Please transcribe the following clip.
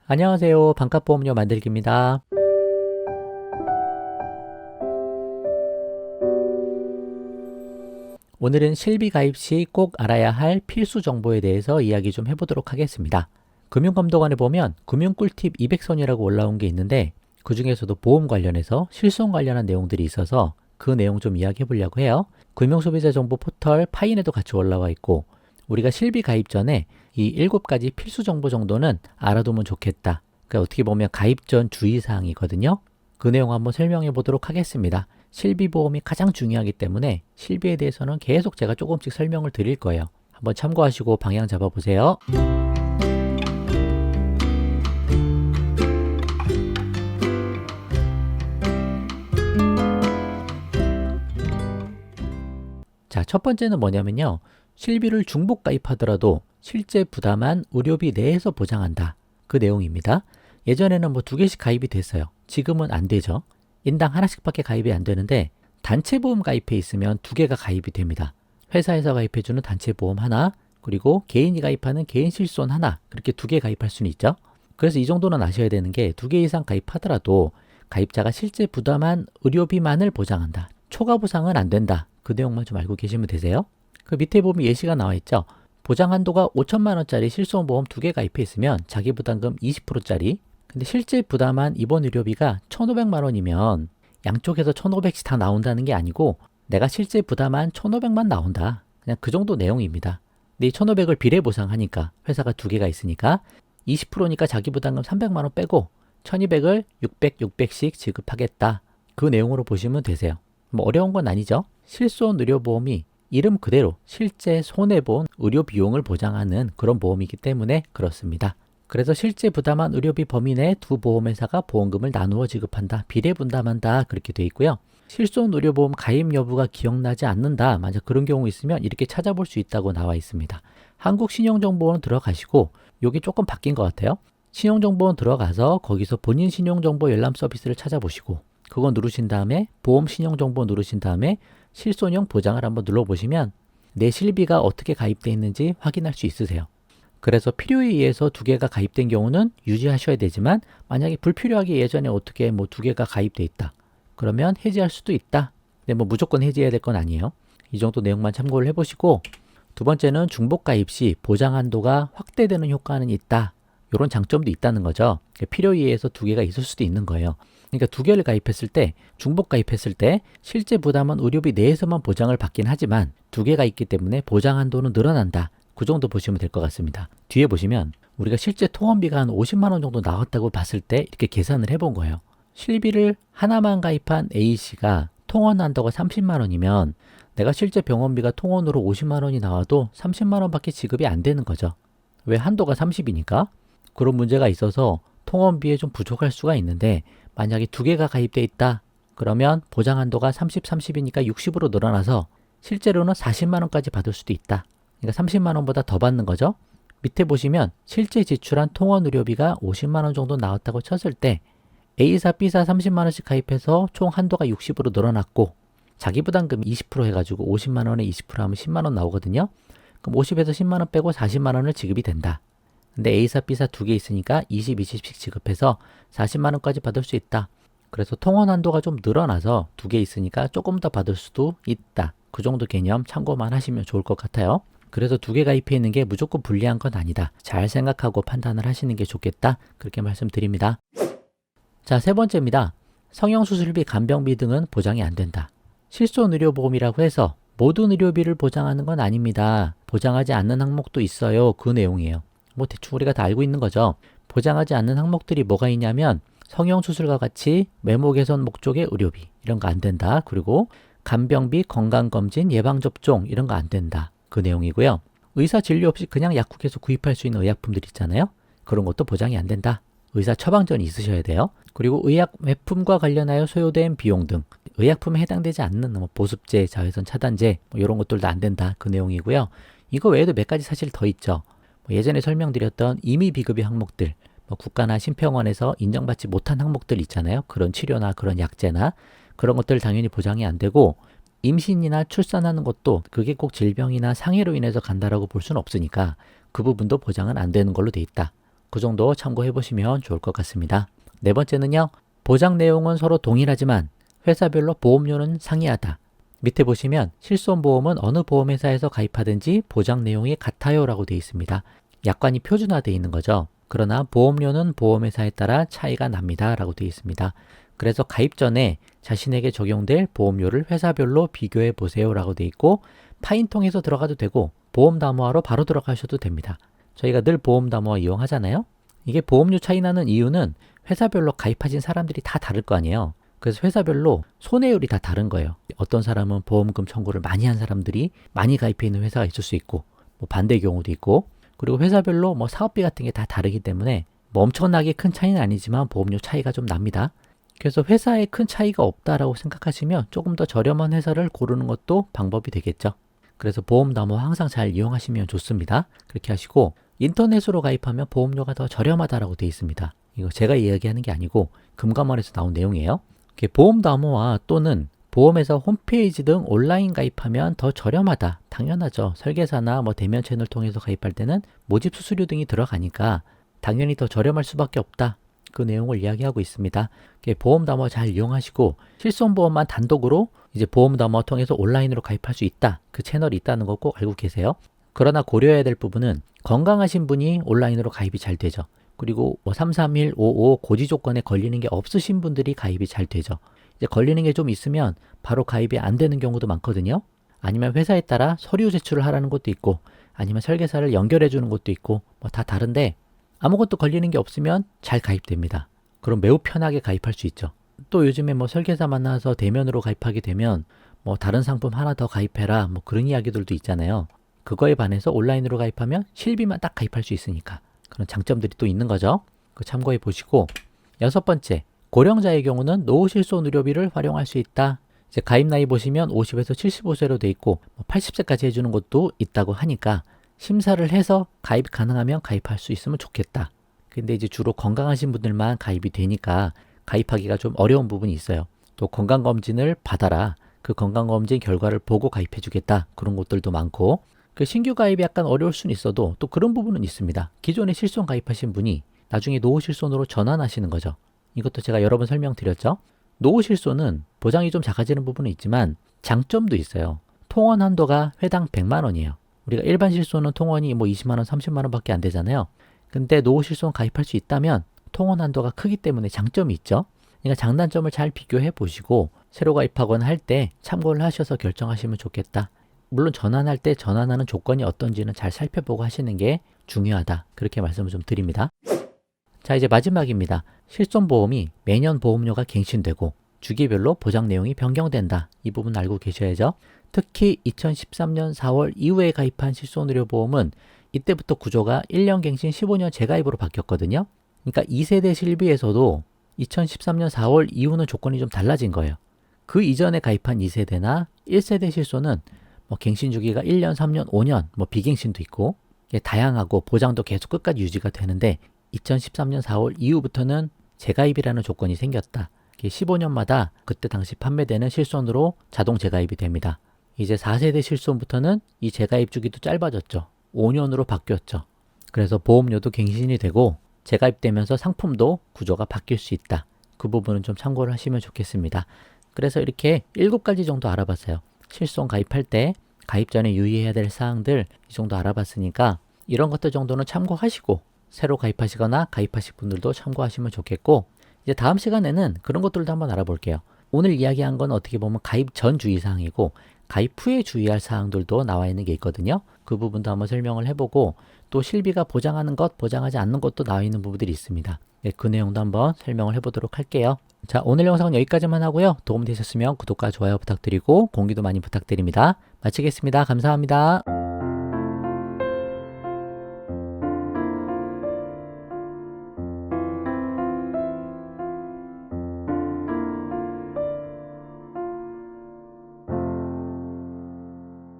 안녕하세요. 반값보험료 만들기입니다. 오늘은 실비 가입 시 꼭 알아야 할 필수 정보에 대해서 이야기 좀 해보도록 하겠습니다. 금융감독원에 보면 금융꿀팁 200선이라고 올라온 게 있는데 그 중에서도 보험 관련해서 실손 관련한 내용들이 있어서 그 내용 좀 이야기해 보려고 해요. 금융소비자정보 포털 파인에도 같이 올라와 있고 우리가 실비 가입 전에 이 7가지 필수 정보 정도는 알아두면 좋겠다. 그러니까 어떻게 보면 가입 전 주의사항이거든요. 그 내용 한번 설명해 보도록 하겠습니다. 실비보험이 가장 중요하기 때문에 실비에 대해서는 계속 제가 조금씩 설명을 드릴 거예요. 한번 참고하시고 방향 잡아보세요. 자, 첫 번째는 뭐냐면요. 실비를 중복 가입하더라도 실제 부담한 의료비 내에서 보장한다. 그 내용입니다. 예전에는 뭐 2개씩 가입이 됐어요. 지금은 안 되죠. 인당 하나씩밖에 가입이 안 되는데 단체 보험 가입해 있으면 2개가 가입이 됩니다. 회사에서 가입해주는 단체 보험 하나, 그리고 개인이 가입하는 개인 실손 하나, 그렇게 2개 가입할 수는 있죠. 그래서 이 정도는 아셔야 되는 게 2개 이상 가입하더라도 가입자가 실제 부담한 의료비만을 보장한다. 초과 보상은 안 된다. 그 내용만 좀 알고 계시면 되세요. 그 밑에 보면 예시가 나와 있죠. 보장 한도가 5천만 원짜리 실손보험 2개 가입해 있으면 자기 부담금 20%짜리. 근데 실제 부담한 입원 의료비가 1,500만 원이면 양쪽에서 1,500씩 다 나온다는 게 아니고 내가 실제 부담한 1,500만 나온다. 그냥 그 정도 내용입니다. 근데 이 1,500을 비례 보상하니까 회사가 2개가 있으니까 20%니까 자기 부담금 300만 원 빼고 1,200을 600, 600씩 지급하겠다. 그 내용으로 보시면 되세요. 뭐 어려운 건 아니죠. 실손 의료보험이 이름 그대로 실제 손해본 의료 비용을 보장하는 그런 보험이기 때문에 그렇습니다. 그래서 실제 부담한 의료비 범위 내 두 보험회사가 보험금을 나누어 지급한다. 비례 분담한다. 그렇게 돼 있고요. 실손 의료보험 가입 여부가 기억나지 않는다. 만약 그런 경우 있으면 이렇게 찾아볼 수 있다고 나와 있습니다. 한국신용정보원 들어가시고 여기 조금 바뀐 것 같아요. 신용정보원 들어가서 거기서 본인 신용정보 열람 서비스를 찾아보시고 그거 누르신 다음에 보험 신용정보 누르신 다음에 실손형 보장을 한번 눌러보시면 내 실비가 어떻게 가입되어 있는지 확인할 수 있으세요. 그래서 필요에 의해서 2개가 가입된 경우는 유지하셔야 되지만 만약에 불필요하게 예전에 어떻게 뭐 2개가 가입돼 있다. 그러면 해지할 수도 있다. 근데 뭐 무조건 해지해야 될 건 아니에요. 이 정도 내용만 참고를 해보시고 두 번째는 중복 가입 시 보장 한도가 확대되는 효과는 있다. 이런 장점도 있다는 거죠. 필요에 의해서 2개가 있을 수도 있는 거예요. 그러니까 2개를 가입했을 때 중복 가입했을 때 실제 부담은 의료비 내에서만 보장을 받긴 하지만 2개가 있기 때문에 보장 한도는 늘어난다. 그 정도 보시면 될 것 같습니다. 뒤에 보시면 우리가 실제 통원비가 한 50만 원 정도 나왔다고 봤을 때 이렇게 계산을 해본 거예요. 실비를 하나만 가입한 A씨가 통원 한도가 30만 원이면 내가 실제 병원비가 통원으로 50만 원이 나와도 30만 원밖에 지급이 안 되는 거죠. 왜? 한도가 30이니까. 그런 문제가 있어서 통원비에 좀 부족할 수가 있는데 만약에 2개가 가입돼 있다. 그러면 보장 한도가 30, 30이니까 60으로 늘어나서 실제로는 40만 원까지 받을 수도 있다. 그러니까 30만 원보다 더 받는 거죠. 밑에 보시면 실제 지출한 통원 의료비가 50만 원 정도 나왔다고 쳤을 때 A사, B사 30만 원씩 가입해서 총 한도가 60으로 늘어났고 자기 부담금 20% 해가지고 50만 원에 20% 하면 10만 원 나오거든요. 그럼 50에서 10만 원 빼고 40만 원을 지급이 된다. 근데 A사, B사 2개 있으니까 20, 20씩 지급해서 40만 원까지 받을 수 있다. 그래서 통원 한도가 좀 늘어나서 2개 있으니까 조금 더 받을 수도 있다. 그 정도 개념 참고만 하시면 좋을 것 같아요. 그래서 2개 가입해 있는 게 무조건 불리한 건 아니다. 잘 생각하고 판단을 하시는 게 좋겠다. 그렇게 말씀드립니다. 자, 세 번째입니다. 성형수술비, 간병비 등은 보장이 안 된다. 실손 의료보험이라고 해서 모든 의료비를 보장하는 건 아닙니다. 보장하지 않는 항목도 있어요. 그 내용이에요. 뭐 대충 우리가 다 알고 있는 거죠. 보장하지 않는 항목들이 뭐가 있냐면 성형수술과 같이 외모 개선 목적의 의료비 이런 거 안 된다. 그리고 간병비, 건강검진, 예방접종 이런 거 안 된다. 그 내용이고요. 의사 진료 없이 그냥 약국에서 구입할 수 있는 의약품들 있잖아요. 그런 것도 보장이 안 된다. 의사 처방전이 있으셔야 돼요. 그리고 의약 외품과 관련하여 소요된 비용 등 의약품에 해당되지 않는 뭐 보습제, 자외선 차단제 뭐 이런 것들도 안 된다. 그 내용이고요. 이거 외에도 몇 가지 사실 더 있죠. 뭐 예전에 설명드렸던 임의 비급여 항목들, 뭐 국가나 심평원에서 인정받지 못한 항목들 있잖아요. 그런 치료나 그런 약제나 그런 것들 당연히 보장이 안 되고 임신이나 출산하는 것도 그게 꼭 질병이나 상해로 인해서 간다라고 볼 수는 없으니까 그 부분도 보장은 안 되는 걸로 돼 있다. 그 정도 참고해 보시면 좋을 것 같습니다. 네 번째는요. 보장 내용은 서로 동일하지만 회사별로 보험료는 상이하다. 밑에 보시면 실손보험은 어느 보험회사에서 가입하든지 보장 내용이 같아요 라고 되어 있습니다. 약관이 표준화되어 있는 거죠. 그러나 보험료는 보험회사에 따라 차이가 납니다 라고 되어 있습니다. 그래서 가입 전에 자신에게 적용될 보험료를 회사별로 비교해 보세요 라고 되어 있고, 파인 통해서 들어가도 되고 보험담화로 바로 들어가셔도 됩니다. 저희가 늘 보험담화 이용하잖아요. 이게 보험료 차이 나는 이유는 회사별로 가입하신 사람들이 다 다를 거 아니에요. 그래서 회사별로 손해율이 다 다른 거예요. 어떤 사람은 보험금 청구를 많이 한 사람들이 많이 가입해 있는 회사가 있을 수 있고, 뭐 반대 경우도 있고, 그리고 회사별로 뭐 사업비 같은 게 다 다르기 때문에 뭐 엄청나게 큰 차이는 아니지만 보험료 차이가 좀 납니다. 그래서 회사에 큰 차이가 없다라고 생각하시면 조금 더 저렴한 회사를 고르는 것도 방법이 되겠죠. 그래서 보험담화 항상 잘 이용하시면 좋습니다. 그렇게 하시고, 인터넷으로 가입하면 보험료가 더 저렴하다라고 되어 있습니다. 이거 제가 이야기하는 게 아니고 금감원에서 나온 내용이에요. 보험담화 또는 보험회사 홈페이지 등 온라인 가입하면 더 저렴하다. 당연하죠. 설계사나 뭐 대면 채널 통해서 가입할 때는 모집 수수료 등이 들어가니까 당연히 더 저렴할 수밖에 없다. 그 내용을 이야기하고 있습니다. 보험담화 잘 이용하시고, 실손보험만 단독으로 이제 보험담화 통해서 온라인으로 가입할 수 있다. 그 채널이 있다는 거 꼭 알고 계세요. 그러나 고려해야 될 부분은 건강하신 분이 온라인으로 가입이 잘 되죠. 그리고 뭐 33155 고지 조건에 걸리는 게 없으신 분들이 가입이 잘 되죠. 이제 걸리는 게 좀 있으면 바로 가입이 안 되는 경우도 많거든요. 아니면 회사에 따라 서류 제출을 하라는 것도 있고, 아니면 설계사를 연결해 주는 것도 있고, 뭐 다 다른데 아무것도 걸리는 게 없으면 잘 가입됩니다. 그럼 매우 편하게 가입할 수 있죠. 또 요즘에 뭐 설계사 만나서 대면으로 가입하게 되면 뭐 다른 상품 하나 더 가입해라 뭐 그런 이야기들도 있잖아요. 그거에 반해서 온라인으로 가입하면 실비만 딱 가입할 수 있으니까 그런 장점들이 또 있는 거죠. 그 참고해 보시고, 여섯 번째, 고령자의 경우는 노후실손 의료비를 활용할 수 있다. 이제 가입 나이 보시면 50에서 75세로 돼 있고 80세까지 해주는 것도 있다고 하니까 심사를 해서 가입 가능하면 가입할 수 있으면 좋겠다. 근데 이제 주로 건강하신 분들만 가입이 되니까 가입하기가 좀 어려운 부분이 있어요. 또 건강검진을 받아라. 그 건강검진 결과를 보고 가입해 주겠다. 그런 것들도 많고, 그 신규 가입이 약간 어려울 수는 있어도 또 그런 부분은 있습니다. 기존에 실손 가입하신 분이 나중에 노후실손으로 전환하시는 거죠. 이것도 제가 여러 번 설명드렸죠. 노후실손은 보장이 좀 작아지는 부분은 있지만 장점도 있어요. 통원 한도가 회당 100만 원이에요. 우리가 일반 실손은 통원이 뭐 20만 원, 30만 원밖에 안 되잖아요. 근데 노후실손 가입할 수 있다면 통원 한도가 크기 때문에 장점이 있죠. 그러니까 장단점을 잘 비교해 보시고 새로 가입하거나 할 때 참고를 하셔서 결정하시면 좋겠다. 물론 전환할 때 전환하는 조건이 어떤지는 잘 살펴보고 하시는 게 중요하다. 그렇게 말씀을 좀 드립니다. 자, 이제 마지막입니다. 실손보험이 매년 보험료가 갱신되고 주기별로 보장 내용이 변경된다. 이 부분 알고 계셔야죠. 특히 2013년 4월 이후에 가입한 실손의료보험은 이때부터 구조가 1년 갱신 15년 재가입으로 바뀌었거든요. 그러니까 2세대 실비에서도 2013년 4월 이후는 조건이 좀 달라진 거예요. 그 이전에 가입한 2세대나 1세대 실손은 뭐 갱신 주기가 1년, 3년, 5년, 뭐 비갱신도 있고 다양하고 보장도 계속 끝까지 유지가 되는데 2013년 4월 이후부터는 재가입이라는 조건이 생겼다. 15년마다 그때 당시 판매되는 실손으로 자동 재가입이 됩니다. 이제 4세대 실손부터는 이 재가입 주기도 짧아졌죠. 5년으로 바뀌었죠. 그래서 보험료도 갱신이 되고 재가입되면서 상품도 구조가 바뀔 수 있다. 그 부분은 좀 참고를 하시면 좋겠습니다. 그래서 이렇게 7가지 정도 알아봤어요. 실손 가입할 때 가입 전에 유의해야 될 사항들 이 정도 알아봤으니까 이런 것들 정도는 참고하시고 새로 가입하시거나 가입하실 분들도 참고하시면 좋겠고, 이제 다음 시간에는 그런 것들도 한번 알아볼게요. 오늘 이야기한 건 어떻게 보면 가입 전 주의사항이고 가입 후에 주의할 사항들도 나와 있는 게 있거든요. 그 부분도 한번 설명을 해보고 또 실비가 보장하는 것, 보장하지 않는 것도 나와 있는 부분들이 있습니다. 네, 그 내용도 한번 설명을 해보도록 할게요. 자, 오늘 영상은 여기까지만 하고요. 도움되셨으면 구독과 좋아요 부탁드리고 공유도 많이 부탁드립니다. 마치겠습니다. 감사합니다.